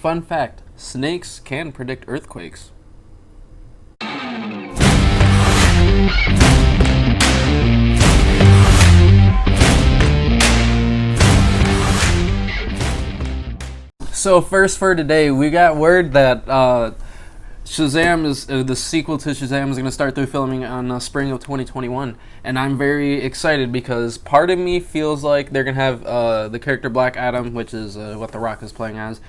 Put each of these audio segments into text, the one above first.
Fun fact, snakes can predict earthquakes. So first for today, we got word that Shazam is the sequel to Shazam is going to start their filming on spring of 2021, and I'm very excited because part of me feels like they're going to have the character Black Adam, which is what The Rock is playing as,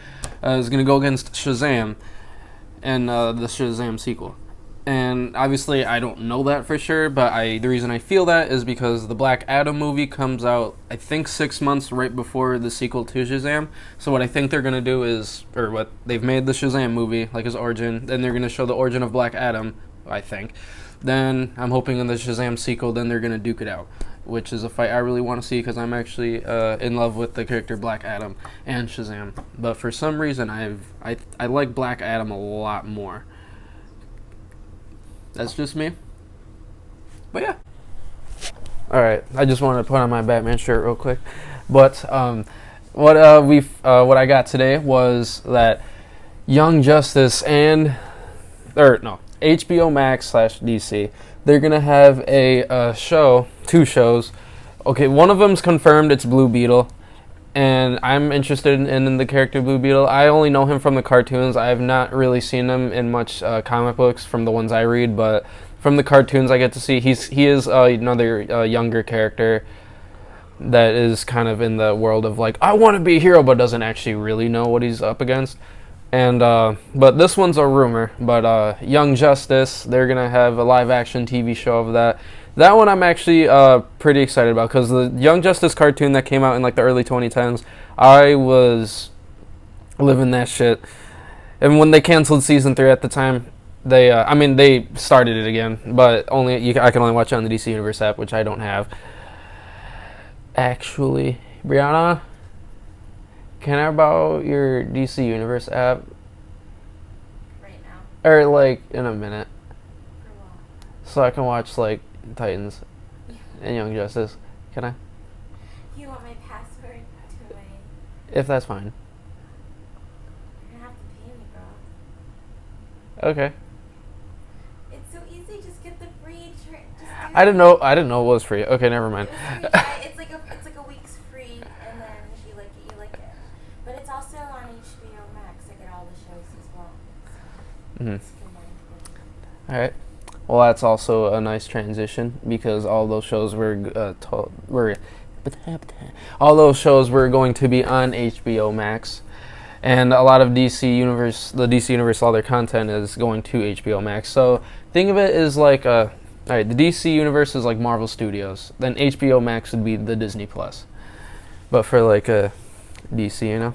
is going to go against Shazam in the Shazam sequel. And obviously, I don't know that for sure, but the reason I feel that is because the Black Adam movie comes out, I think, 6 months right before the sequel to Shazam. So what I think they're going to do is, or what they've made the Shazam movie, like his origin, then they're going to show the origin of Black Adam, I think. Then I'm hoping in the Shazam sequel, then they're going to duke it out, which is a fight I really want to see because I'm actually in love with the character Black Adam and Shazam. But for some reason, I like Black Adam a lot more. That's just me. But yeah. Alright, I just wanted to put on my Batman shirt real quick. But what I got today was that Young Justice HBO Max / DC, they're gonna have a show, 2 shows. Okay, one of them's confirmed, it's Blue Beetle. And I'm interested in the character Blue Beetle. I only know him from the cartoons. I have not really seen him in much comic books from the ones I read, but from the cartoons I get to see he is another younger character that is kind of in the world of like, I want to be a hero, but doesn't actually really know what he's up against. And but this one's a rumor. But Young Justice, they're gonna have a live action TV show of that. That one I'm actually pretty excited about because the Young Justice cartoon that came out in like the early 2010s, I was living that shit. And when they canceled season 3 at the time, they started it again, but I can only watch it on the DC Universe app, which I don't have. Actually, Brianna, can I borrow your DC Universe app? Right now? Or like in a minute. For what? So I can watch like Titans and Young Justice. Can I? You want my password to my... If that's fine. You're gonna have to pay me, bro. Okay. It's so easy, just get the free I didn't know it was free. Okay, never mind. It's like a week's free, and then if you like it, you like it. But it's also on HBO Max. I get all the shows as well. So it's combined. All right. Well, that's also a nice transition because all those shows were going to be on HBO Max, and a lot of the DC Universe, all their content is going to HBO Max. So think of it as like all right, the DC Universe is like Marvel Studios, then HBO Max would be the Disney Plus, but for like DC, you know.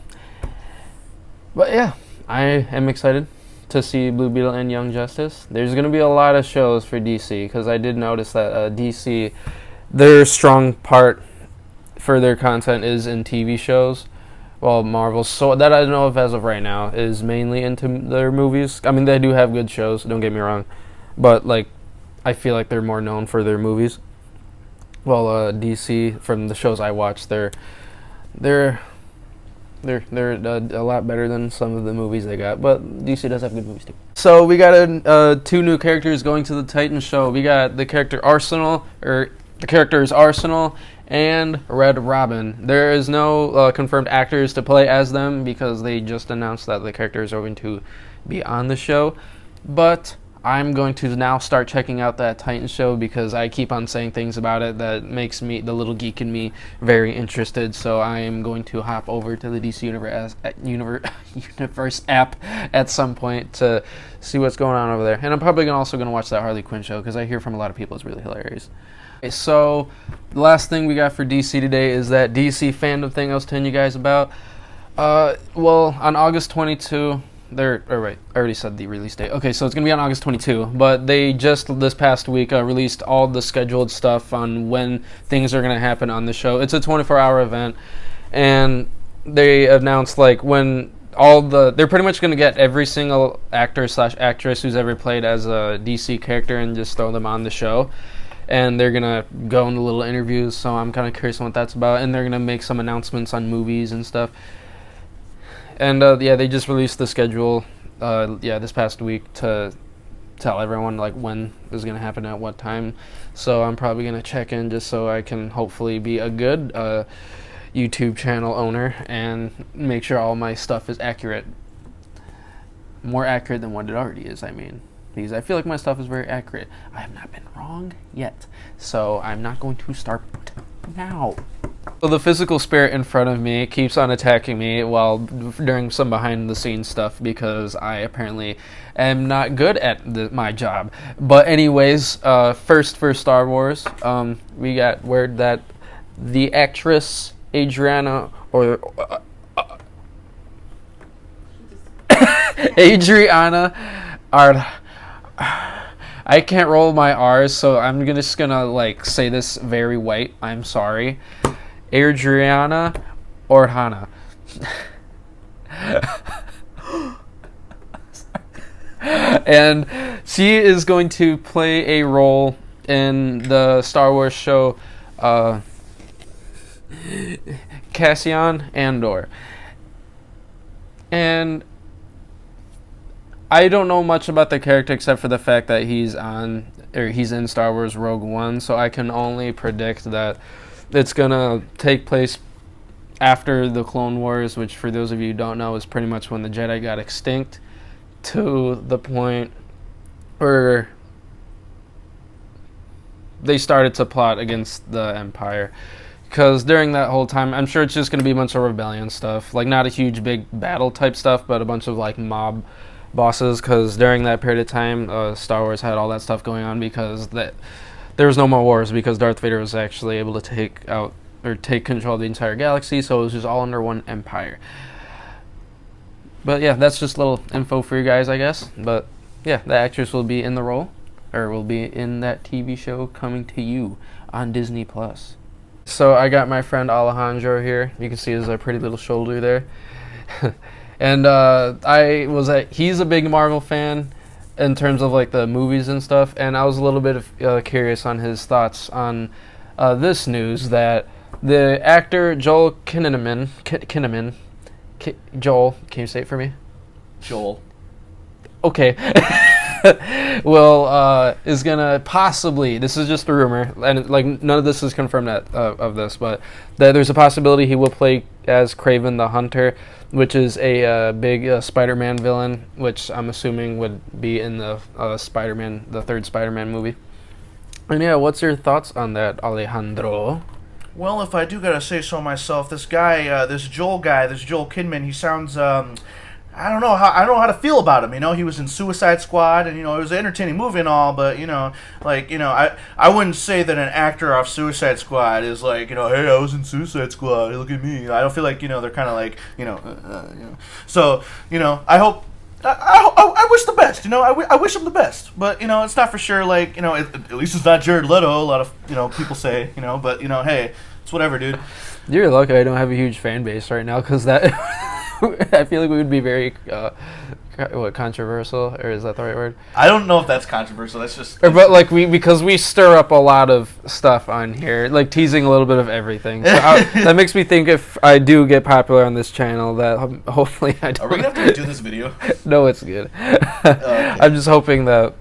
But yeah, I am excited to see Blue Beetle and Young Justice. There's going to be a lot of shows for DC because I did notice that DC, their strong part for their content is in TV shows, while Marvel, so that I know of as of right now, is mainly into their movies. I mean, they do have good shows, don't get me wrong, but like I feel like they're more known for their movies. Well, DC, from the shows I watch, they're a lot better than some of the movies they got, but DC does have good movies too. So we got 2 new characters going to the Titans show. We got the characters Arsenal and Red Robin. There is no confirmed actors to play as them because they just announced that the characters are going to be on the show, but I'm going to now start checking out that Titans show because I keep on saying things about it that makes me, the little geek in me, very interested. So I am going to hop over to the DC Universe app at some point to see what's going on over there. And I'm probably also going to watch that Harley Quinn show because I hear from a lot of people it's really hilarious. Okay, so the last thing we got for DC today is that DC fandom thing I was telling you guys about. Well, on August 22... I already said the release date. Okay, so it's going to be on August 22, but they just this past week released all the scheduled stuff on when things are going to happen on the show. It's a 24-hour event, and they announced like when they're pretty much going to get every single actor / actress who's ever played as a DC character and just throw them on the show. And they're going to go into little interviews, so I'm kind of curious on what that's about, and they're going to make some announcements on movies and stuff. And yeah, they just released the schedule this past week to tell everyone like when this is going to happen at what time. So I'm probably going to check in just so I can hopefully be a good YouTube channel owner and make sure all my stuff is accurate. More accurate than what it already is, I mean. Because I feel like my stuff is very accurate. I have not been wrong yet. So I'm not going to start now. So the physical spirit in front of me keeps on attacking me while during some behind the scenes stuff because I apparently am not good at my job. But anyways, first for Star Wars, we got word that the actress Adriana I can't roll my R's, so I'm just gonna like say this very white. I'm sorry. Adriana Orhana. And she is going to play a role in the Star Wars show Cassian Andor. And I don't know much about the character except for the fact that he's in Star Wars Rogue One, so I can only predict that it's gonna take place after the Clone Wars, which for those of you who don't know is pretty much when the Jedi got extinct, to the point where they started to plot against the Empire. Because during that whole time, I'm sure it's just gonna be a bunch of rebellion stuff, like not a huge big battle type stuff, but a bunch of like mob bosses, because during that period of time, Star Wars had all that stuff going on because there was no more wars because Darth Vader was actually able to take control of the entire galaxy, so it was just all under one empire. But yeah, that's just a little info for you guys, I guess. But yeah, the actress will be in the role, or will be in that TV show coming to you on Disney Plus. So I got my friend Alejandro here. You can see his pretty little shoulder there. And he's a big Marvel fan in terms of like the movies and stuff, and I was a little bit curious on his thoughts on this news that the actor Joel Kinnaman, Joel, can you say it for me? Joel. Okay. Well, is gonna possibly, this is just a rumor, and like none of this is confirmed of this, but that there's a possibility he will play as Kraven the Hunter, which is a big Spider-Man villain, which I'm assuming would be in the the third Spider-Man movie. And yeah, what's your thoughts on that, Alejandro? Well, if I do gotta say so myself, this guy, this Joel Kinnaman, he sounds, I don't know how to feel about him. You know, he was in Suicide Squad, and you know, it was an entertaining movie and all, but you know, like, you know, I wouldn't say that an actor off Suicide Squad is like, you know, hey, I was in Suicide Squad, look at me. I don't feel like, you know, they're kind of like, you know. So, you know, I wish the best, you know, I wish him the best, but, you know, it's not for sure, like, you know, at least it's not Jared Leto, a lot of, you know, people say, you know, but, you know, hey, it's whatever, dude. You're lucky I don't have a huge fan base right now, because that, I feel like we would be very, controversial, or is that the right word? I don't know if that's controversial, that's just... But, like, because we stir up a lot of stuff on here, like, teasing a little bit of everything. So that makes me think if I do get popular on this channel, that hopefully I don't... Are we going to have to redo this video? No, it's good. Okay. I'm just hoping that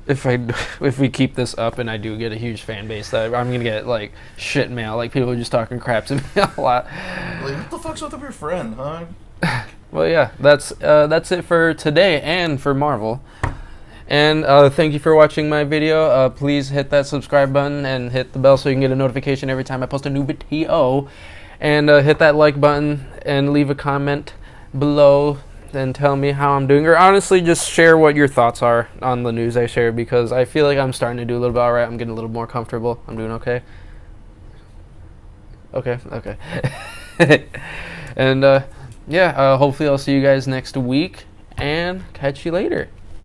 if we keep this up and I do get a huge fan base, that I'm going to get, like, shit mail, like, people just talking crap to me a lot. Like, what the fuck's up with your friend, huh? Well, yeah, that's it for today and for Marvel. And thank you for watching my video. Please hit that subscribe button and hit the bell so you can get a notification every time I post a new video. And hit that like button and leave a comment below and tell me how I'm doing. Or honestly, just share what your thoughts are on the news I share, because I feel like I'm starting to do a little bit alright. I'm getting a little more comfortable. I'm doing okay. Okay. And yeah, hopefully I'll see you guys next week and catch you later.